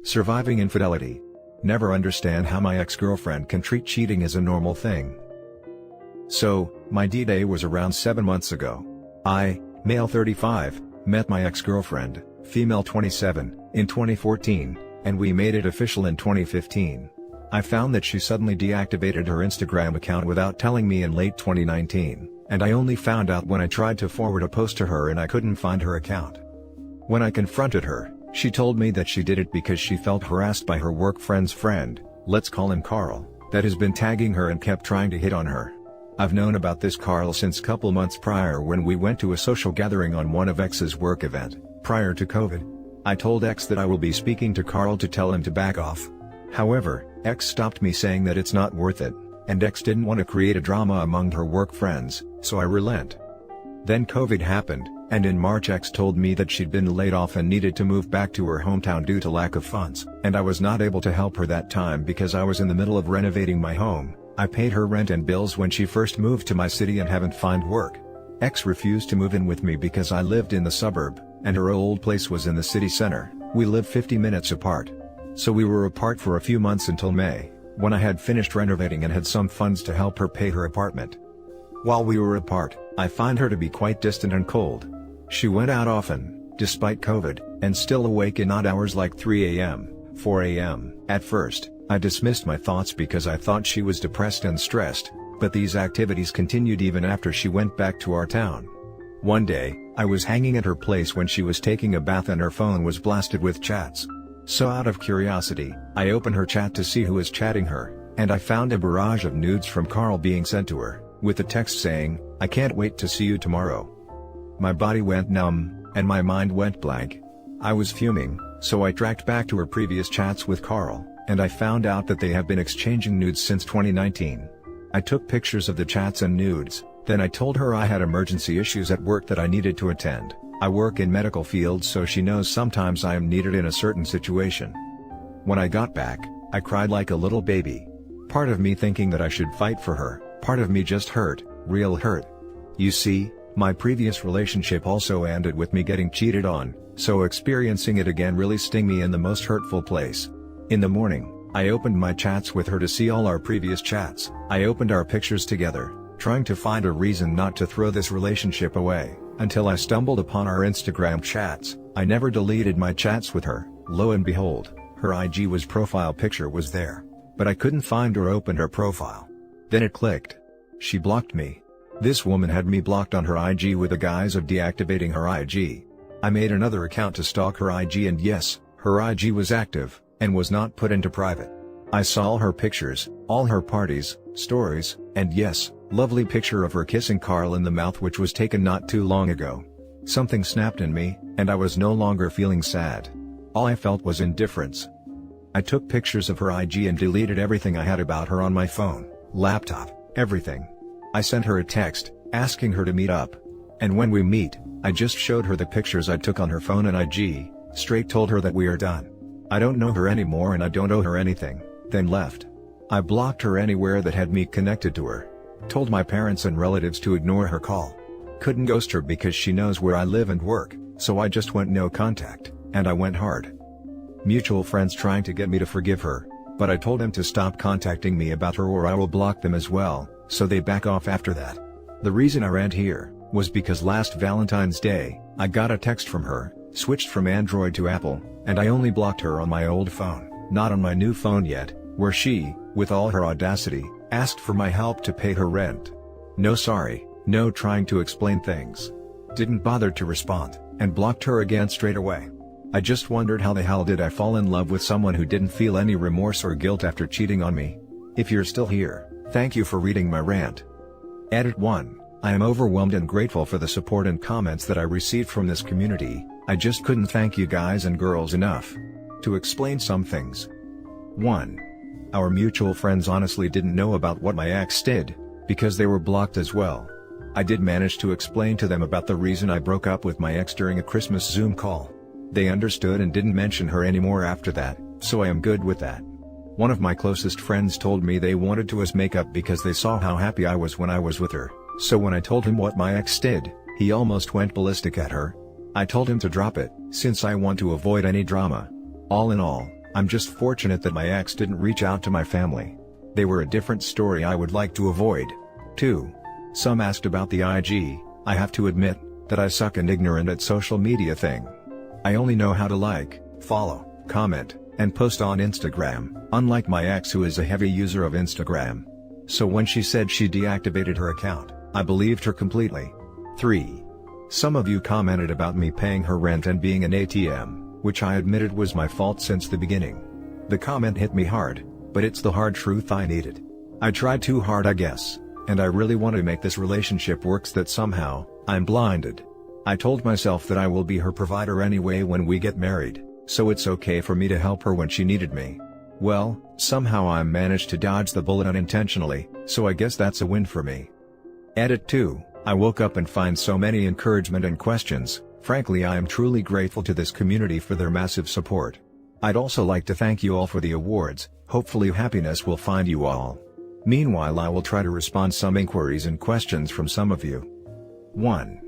Surviving infidelity. Never understand how my ex-girlfriend can treat cheating as a normal thing. So, my D-Day was around 7 months ago. I, male 35, met my ex-girlfriend, female 27, in 2014, and we made it official in 2015. I found that she suddenly deactivated her Instagram account without telling me in late 2019, and I only found out when I tried to forward a post to her and I couldn't find her account. When I confronted her, she told me that she did it because she felt harassed by her work friend's friend, let's call him Carl, that has been tagging her and kept trying to hit on her. I've known about this Carl since couple months prior when we went to a social gathering on one of X's work event, prior to COVID. I told X that I will be speaking to Carl to tell him to back off. However, X stopped me saying that it's not worth it, and X didn't want to create a drama among her work friends, so I relent. Then COVID happened, and in March X told me that she'd been laid off and needed to move back to her hometown due to lack of funds, and I was not able to help her that time because I was in the middle of renovating my home. I paid her rent and bills when she first moved to my city and haven't found work. X refused to move in with me because I lived in the suburb, and her old place was in the city center. We lived 50 minutes apart. So we were apart for a few months until May, when I had finished renovating and had some funds to help her pay her apartment. While we were apart, I find her to be quite distant and cold. She went out often, despite COVID, and still awake in odd hours like 3 a.m., 4 a.m. At first, I dismissed my thoughts because I thought she was depressed and stressed, but these activities continued even after she went back to our town. One day, I was hanging at her place when she was taking a bath and her phone was blasted with chats. So out of curiosity, I opened her chat to see who was chatting her, and I found a barrage of nudes from Carl being sent to her, with the text saying, "I can't wait to see you tomorrow." My body went numb, and my mind went blank. I was fuming, so I tracked back to her previous chats with Carl, and I found out that they have been exchanging nudes since 2019. I took pictures of the chats and nudes, then I told her I had emergency issues at work that I needed to attend. I work in medical field, so she knows sometimes I am needed in a certain situation. When I got back, I cried like a little baby. Part of me thinking that I should fight for her, part of me just hurt, real hurt. You see, my previous relationship also ended with me getting cheated on, so experiencing it again really sting me in the most hurtful place. In the morning, I opened my chats with her to see all our previous chats. I opened our pictures together, trying to find a reason not to throw this relationship away, until I stumbled upon our Instagram chats. I never deleted my chats with her. Lo and behold, her IG profile picture was there. But I couldn't find or open her profile. Then it clicked. She blocked me. This woman had me blocked on her IG with the guise of deactivating her IG. I made another account to stalk her IG, and yes, her IG was active, and was not put into private. I saw all her pictures, all her parties, stories, and yes, lovely picture of her kissing Carl in the mouth, which was taken not too long ago. Something snapped in me, and I was no longer feeling sad. All I felt was indifference. I took pictures of her IG and deleted everything I had about her on my phone, laptop, everything. I sent her a text, asking her to meet up. And when we meet, I just showed her the pictures I took on her phone and IG, straight told her that we are done. I don't know her anymore and I don't owe her anything, then left. I blocked her anywhere that had me connected to her. Told my parents and relatives to ignore her call. Couldn't ghost her because she knows where I live and work, so I just went no contact, and I went hard. Mutual friends trying to get me to forgive her, but I told them to stop contacting me about her or I will block them as well, so they back off after that. The reason I rant here was because last Valentine's Day, I got a text from her, switched from Android to Apple, and I only blocked her on my old phone, not on my new phone yet, where she, with all her audacity, asked for my help to pay her rent. No sorry, no trying to explain things. Didn't bother to respond, and blocked her again straight away. I just wondered how the hell did I fall in love with someone who didn't feel any remorse or guilt after cheating on me? If you're still here, thank you for reading my rant. Edit 1. I am overwhelmed and grateful for the support and comments that I received from this community. I just couldn't thank you guys and girls enough. To explain some things. 1. Our mutual friends honestly didn't know about what my ex did, because they were blocked as well. I did manage to explain to them about the reason I broke up with my ex during a Christmas Zoom call. They understood and didn't mention her anymore after that, so I am good with that. One of my closest friends told me they wanted to us make up because they saw how happy I was when I was with her, so when I told him what my ex did, he almost went ballistic at her. I told him to drop it, since I want to avoid any drama. All in all, I'm just fortunate that my ex didn't reach out to my family. They were a different story I would like to avoid. 2. Some asked about the IG. I have to admit that I suck and ignorant at social media thing. I only know how to like, follow, comment, and post on Instagram, unlike my ex who is a heavy user of Instagram. So when she said she deactivated her account, I believed her completely. 3. Some of you commented about me paying her rent and being an ATM, which I admitted was my fault since the beginning. The comment hit me hard, but it's the hard truth I needed. I tried too hard I guess, and I really want to make this relationship works that somehow, I'm blinded. I told myself that I will be her provider anyway when we get married, so it's okay for me to help her when she needed me. Well, somehow I managed to dodge the bullet unintentionally, so I guess that's a win for me. Edit 2. I woke up and find so many encouragement and questions. Frankly, I am truly grateful to this community for their massive support. I'd also like to thank you all for the awards. Hopefully happiness will find you all. Meanwhile, I will try to respond some inquiries and questions from some of you. 1.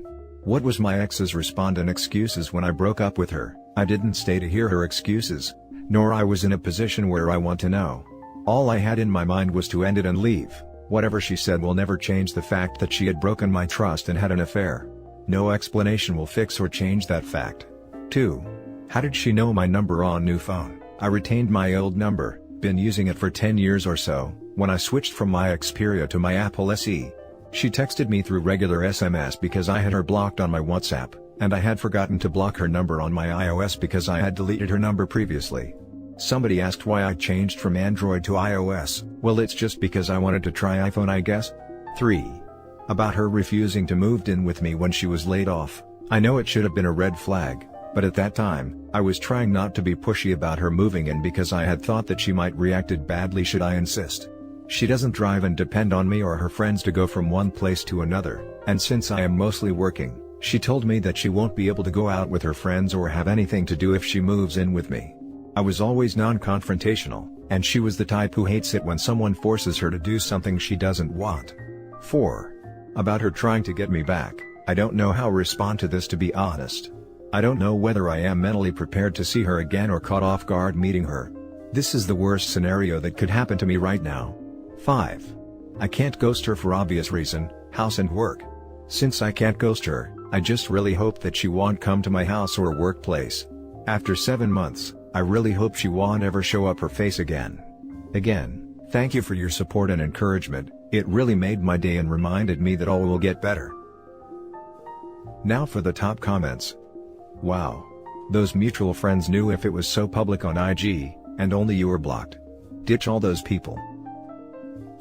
What was my ex's response and excuses when I broke up with her? I didn't stay to hear her excuses, nor I was in a position where I want to know. All I had in my mind was to end it and leave. Whatever she said will never change the fact that she had broken my trust and had an affair. No explanation will fix or change that fact. 2. How did she know my number on new phone? I retained my old number, been using it for 10 years or so, when I switched from my Xperia to my Apple SE. She texted me through regular SMS because I had her blocked on my WhatsApp, and I had forgotten to block her number on my iOS because I had deleted her number previously. Somebody asked why I changed from Android to iOS. Well, it's just because I wanted to try iPhone, I guess. 3. About her refusing to move in with me when she was laid off. I know it should have been a red flag, but at that time, I was trying not to be pushy about her moving in because I had thought that she might reacted badly should I insist. She doesn't drive and depend on me or her friends to go from one place to another, and since I am mostly working, she told me that she won't be able to go out with her friends or have anything to do if she moves in with me. I was always non-confrontational, and she was the type who hates it when someone forces her to do something she doesn't want. 4. About her trying to get me back. I don't know how to respond to this, to be honest. I don't know whether I am mentally prepared to see her again or caught off guard meeting her. This is the worst scenario that could happen to me right now. 5. I can't ghost her for obvious reason, house and work. Since I can't ghost her, I just really hope that she won't come to my house or workplace. After 7 months, I really hope she won't ever show up her face again. Again, thank you for your support and encouragement. It really made my day and reminded me that all will get better. Now for the top comments. Wow. Those mutual friends knew if it was so public on IG, and only you were blocked. Ditch all those people.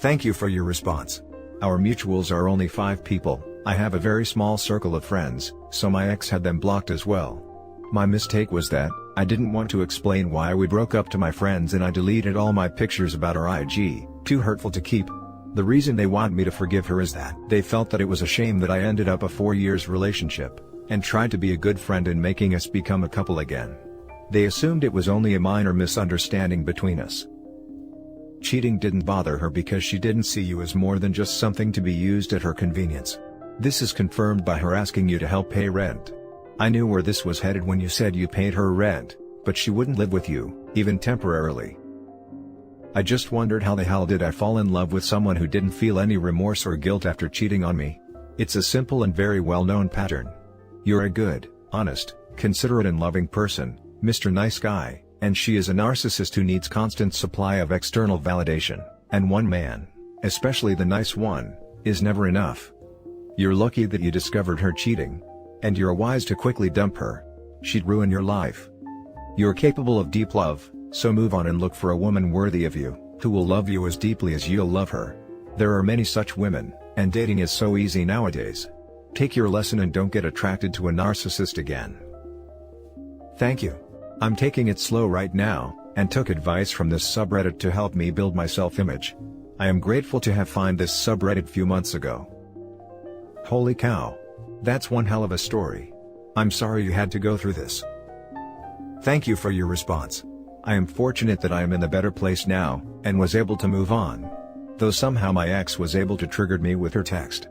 Thank you for your response. Our mutuals are only 5 people. I have a very small circle of friends, so my ex had them blocked as well. My mistake was that I didn't want to explain why we broke up to my friends, and I deleted all my pictures about our IG, too hurtful to keep. The reason they want me to forgive her is that they felt that it was a shame that I ended up a 4 years relationship, and tried to be a good friend in making us become a couple again. They assumed it was only a minor misunderstanding between us. Cheating didn't bother her because she didn't see you as more than just something to be used at her convenience. This is confirmed by her asking you to help pay rent. I knew where this was headed when you said you paid her rent, but she wouldn't live with you, even temporarily. I just wondered how the hell did I fall in love with someone who didn't feel any remorse or guilt after cheating on me? It's a simple and very well-known pattern. You're a good, honest, considerate and loving person, Mr. Nice Guy, and she is a narcissist who needs constant supply of external validation, and one man, especially the nice one, is never enough. You're lucky that you discovered her cheating. And you're wise to quickly dump her. She'd ruin your life. You're capable of deep love, so move on and look for a woman worthy of you, who will love you as deeply as you'll love her. There are many such women, and dating is so easy nowadays. Take your lesson and don't get attracted to a narcissist again. Thank you. I'm taking it slow right now, and took advice from this subreddit to help me build my self-image. I am grateful to have found this subreddit few months ago. Holy cow. That's one hell of a story. I'm sorry you had to go through this. Thank you for your response. I am fortunate that I am in a better place now, and was able to move on. Though somehow my ex was able to trigger me with her text.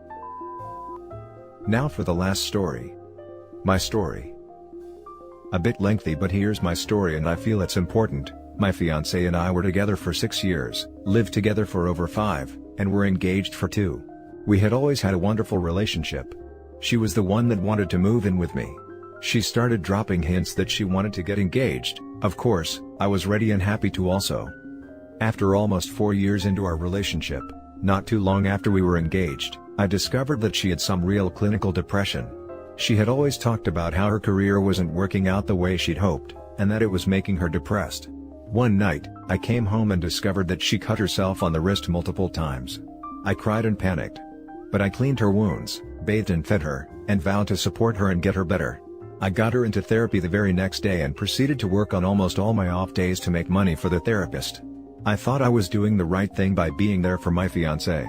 Now for the last story. My story. A bit lengthy, but here's my story and I feel it's important, My fiancé and I were together for 6 years, lived together for over 5, and were engaged for 2. We had always had a wonderful relationship. She was the one that wanted to move in with me. She started dropping hints that she wanted to get engaged. Of course, I was ready and happy to also. After almost 4 years into our relationship, not too long after we were engaged, I discovered that she had some real clinical depression. She had always talked about how her career wasn't working out the way she'd hoped, and that it was making her depressed. One night, I came home and discovered that she cut herself on the wrist multiple times. I cried and panicked. But I cleaned her wounds, bathed and fed her, and vowed to support her and get her better. I got her into therapy the very next day and proceeded to work on almost all my off days to make money for the therapist. I thought I was doing the right thing by being there for my fiancé.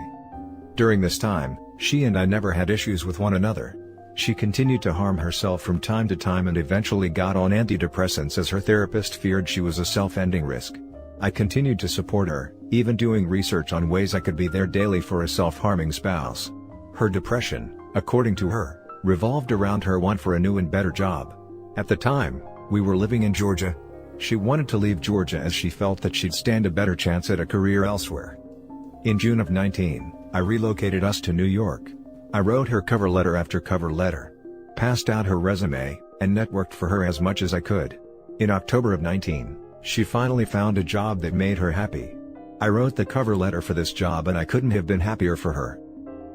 During this time, she and I never had issues with one another. She continued to harm herself from time to time and eventually got on antidepressants as her therapist feared she was a self-ending risk. I continued to support her, even doing research on ways I could be there daily for a self-harming spouse. Her depression, according to her, revolved around her want for a new and better job. At the time, we were living in Georgia. She wanted to leave Georgia as she felt that she'd stand a better chance at a career elsewhere. In June of 19, I relocated us to New York. I wrote her cover letter after cover letter, passed out her resume, and networked for her as much as I could. In October of 19, she finally found a job that made her happy. I wrote the cover letter for this job and I couldn't have been happier for her.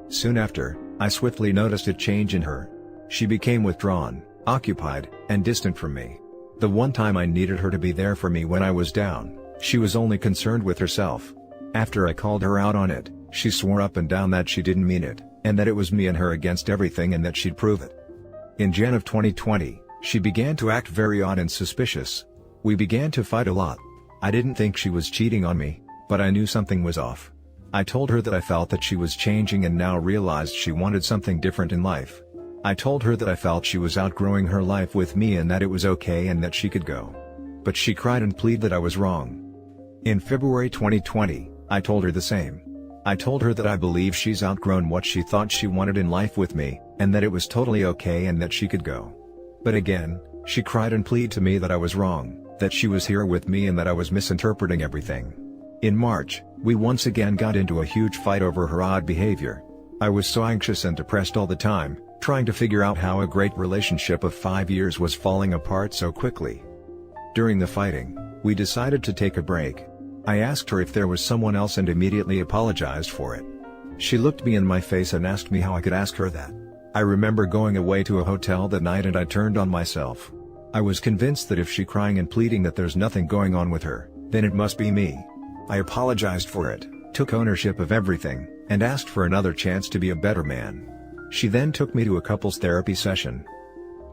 Soon after, I swiftly noticed a change in her. She became withdrawn, occupied, and distant from me. The one time I needed her to be there for me when I was down, she was only concerned with herself. After I called her out on it, she swore up and down that she didn't mean it, and that it was me and her against everything and that she'd prove it. In Jan of 2020, she began to act very odd and suspicious. We began to fight a lot. I didn't think she was cheating on me, but I knew something was off. I told her that I felt that she was changing and now realized she wanted something different in life. I told her that I felt she was outgrowing her life with me and that it was okay and that she could go. But she cried and pleaded that I was wrong. In February 2020, I told her the same. I told her that I believe she's outgrown what she thought she wanted in life with me, and that it was totally okay and that she could go. But again, she cried and pleaded to me that I was wrong, that she was here with me and that I was misinterpreting everything. In March, we once again got into a huge fight over her odd behavior. I was so anxious and depressed all the time, trying to figure out how a great relationship of 5 years was falling apart so quickly. During the fighting, we decided to take a break. I asked her if there was someone else and immediately apologized for it. She looked me in my face and asked me how I could ask her that. I remember going away to a hotel that night and I turned on myself. I was convinced that if she crying and pleading that there's nothing going on with her, then it must be me. I apologized for it, took ownership of everything, and asked for another chance to be a better man. She then took me to a couples therapy session.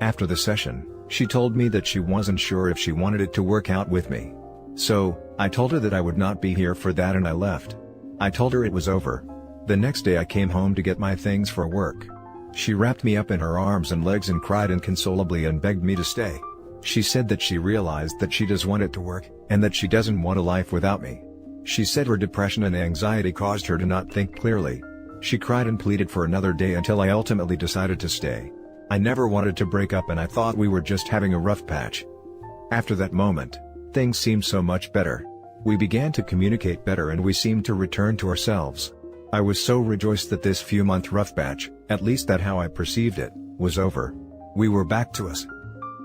After the session, she told me that she wasn't sure if she wanted it to work out with me. So, I told her that I would not be here for that and I left. I told her it was over. The next day I came home to get my things for work. She wrapped me up in her arms and legs and cried inconsolably and begged me to stay. She said that she realized that she does want it to work, and that she doesn't want a life without me. She said her depression and anxiety caused her to not think clearly. She cried and pleaded for another day until I ultimately decided to stay. I never wanted to break up and I thought we were just having a rough patch. After that moment, things seemed so much better. We began to communicate better and we seemed to return to ourselves. I was so rejoiced that this few-month rough patch, at least that how I perceived it, was over. We were back to us.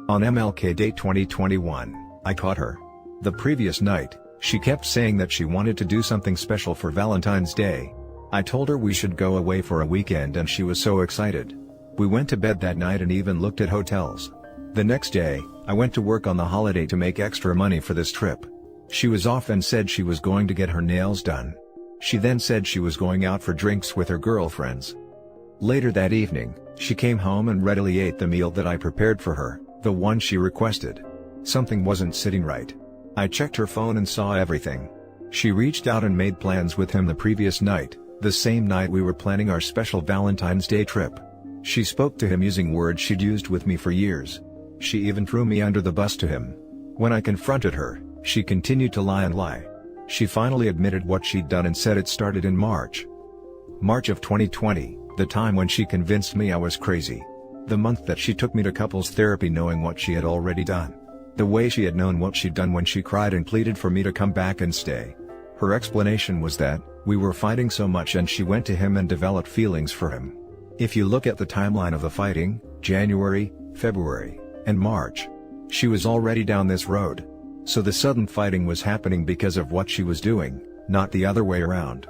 On MLK Day 2021, I caught her. The previous night, she kept saying that she wanted to do something special for Valentine's Day. I told her we should go away for a weekend and she was so excited. We went to bed that night and even looked at hotels. The next day, I went to work on the holiday to make extra money for this trip. She was off and said she was going to get her nails done. She then said she was going out for drinks with her girlfriends. Later that evening, she came home and readily ate the meal that I prepared for her, the one she requested. Something wasn't sitting right. I checked her phone and saw everything. She reached out and made plans with him the previous night, the same night we were planning our special Valentine's Day trip. She spoke to him using words she'd used with me for years. She even threw me under the bus to him. When I confronted her, she continued to lie and lie. She finally admitted what she'd done and said it started in March. March of 2020, the time when she convinced me I was crazy. The month that she took me to couples therapy knowing what she had already done. The way she had known what she'd done when she cried and pleaded for me to come back and stay. Her explanation was that, we were fighting so much and she went to him and developed feelings for him. If you look at the timeline of the fighting, January, February, and March, she was already down this road. So the sudden fighting was happening because of what she was doing, not the other way around.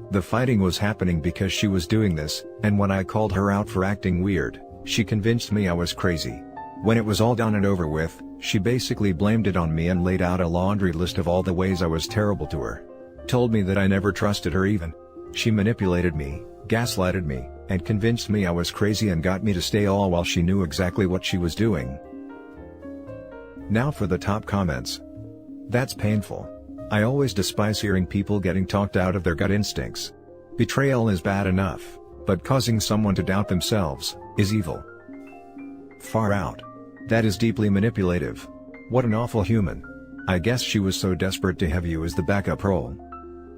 The fighting was happening because she was doing this, and when I called her out for acting weird, she convinced me I was crazy. When it was all done and over with, she basically blamed it on me and laid out a laundry list of all the ways I was terrible to her. Told me that I never trusted her even. She manipulated me, gaslighted me, and convinced me I was crazy and got me to stay all while she knew exactly what she was doing. Now for the top comments. That's painful. I always despise hearing people getting talked out of their gut instincts. Betrayal is bad enough, but causing someone to doubt themselves is evil. Far out. That is deeply manipulative. What an awful human. I guess she was so desperate to have you as the backup role.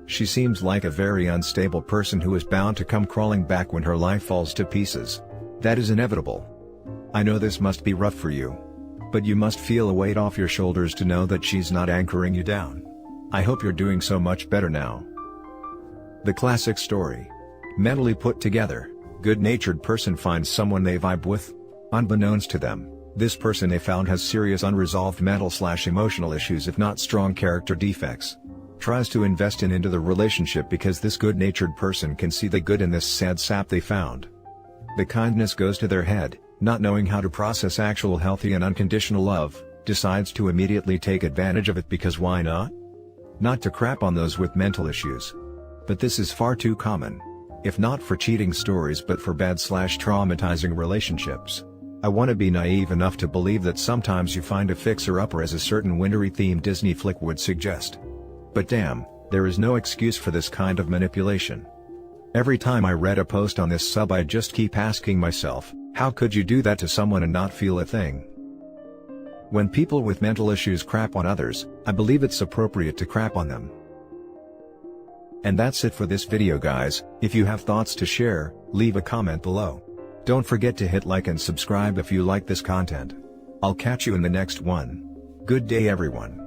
She seems like a very unstable person who is bound to come crawling back when her life falls to pieces. That is inevitable. I know this must be rough for you. But you must feel a weight off your shoulders to know that she's not anchoring you down. I hope you're doing so much better now. The classic story. Mentally put together, good-natured person finds someone they vibe with. Unbeknownst to them, this person they found has serious unresolved mental/emotional issues if not strong character defects. Tries to invest into the relationship because this good-natured person can see the good in this sad sap they found. The kindness goes to their head, not knowing how to process actual healthy and unconditional love, decides to immediately take advantage of it because why not? Not to crap on those with mental issues. But this is far too common. If not for cheating stories but for bad/traumatizing relationships. I want to be naive enough to believe that sometimes you find a fixer-upper as a certain wintery-themed Disney flick would suggest. But damn, there is no excuse for this kind of manipulation. Every time I read a post on this sub I just keep asking myself, how could you do that to someone and not feel a thing? When people with mental issues crap on others, I believe it's appropriate to crap on them. And that's it for this video guys. If you have thoughts to share, leave a comment below. Don't forget to hit like and subscribe if you like this content. I'll catch you in the next one. Good day everyone.